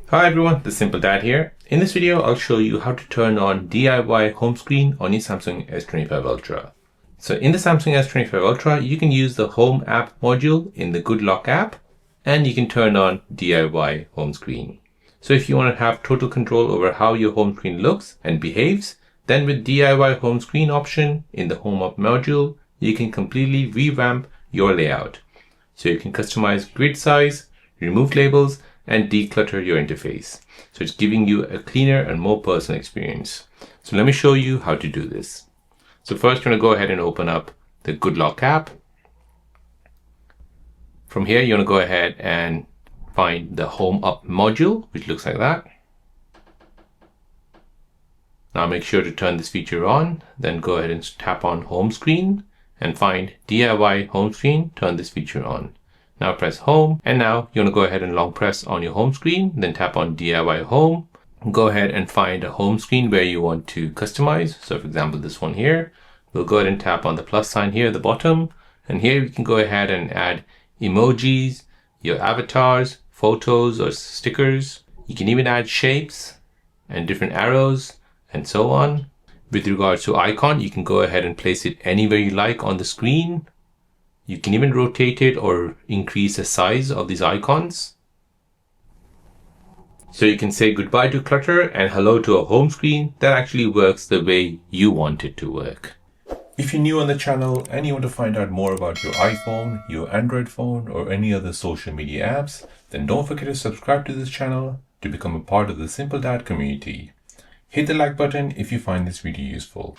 Hi everyone, the Simple Dad here. In this video, I'll show you how to turn on DIY home screen on your Samsung S25 Ultra. So in the Samsung S25 Ultra, you can use the Home app module in the Goodlock app, and you can turn on DIY home screen. So if you want to have total control over how your home screen looks and behaves, then with DIY home screen option in the Home app module, you can completely revamp your layout. So you can customize grid size, remove labels, and declutter your interface. So it's giving you a cleaner and more personal experience. So let me show you how to do this. So first, you're going to go ahead and open up the Goodlock app. From here, you're going to go ahead and find the Home app module, which looks like that. Now make sure to turn this feature on, then go ahead and tap on home screen and find DIY home screen, turn this feature on. Now press home, and now you want to go ahead and long press on your home screen, then tap on DIY home. Go ahead and find a home screen where you want to customize. So for example, this one here, we'll go ahead and tap on the plus sign here at the bottom. And here we can go ahead and add emojis, your avatars, photos or stickers. You can even add shapes and different arrows and so on. With regards to icon, you can go ahead and place it anywhere you like on the screen. You can even rotate it or increase the size of these icons. So you can say goodbye to clutter and hello to a home screen that actually works the way you want it to work. If you're new on the channel and you want to find out more about your iPhone, your Android phone, or any other social media apps, then don't forget to subscribe to this channel to become a part of the Simple Dad community. Hit the like button if you find this video useful.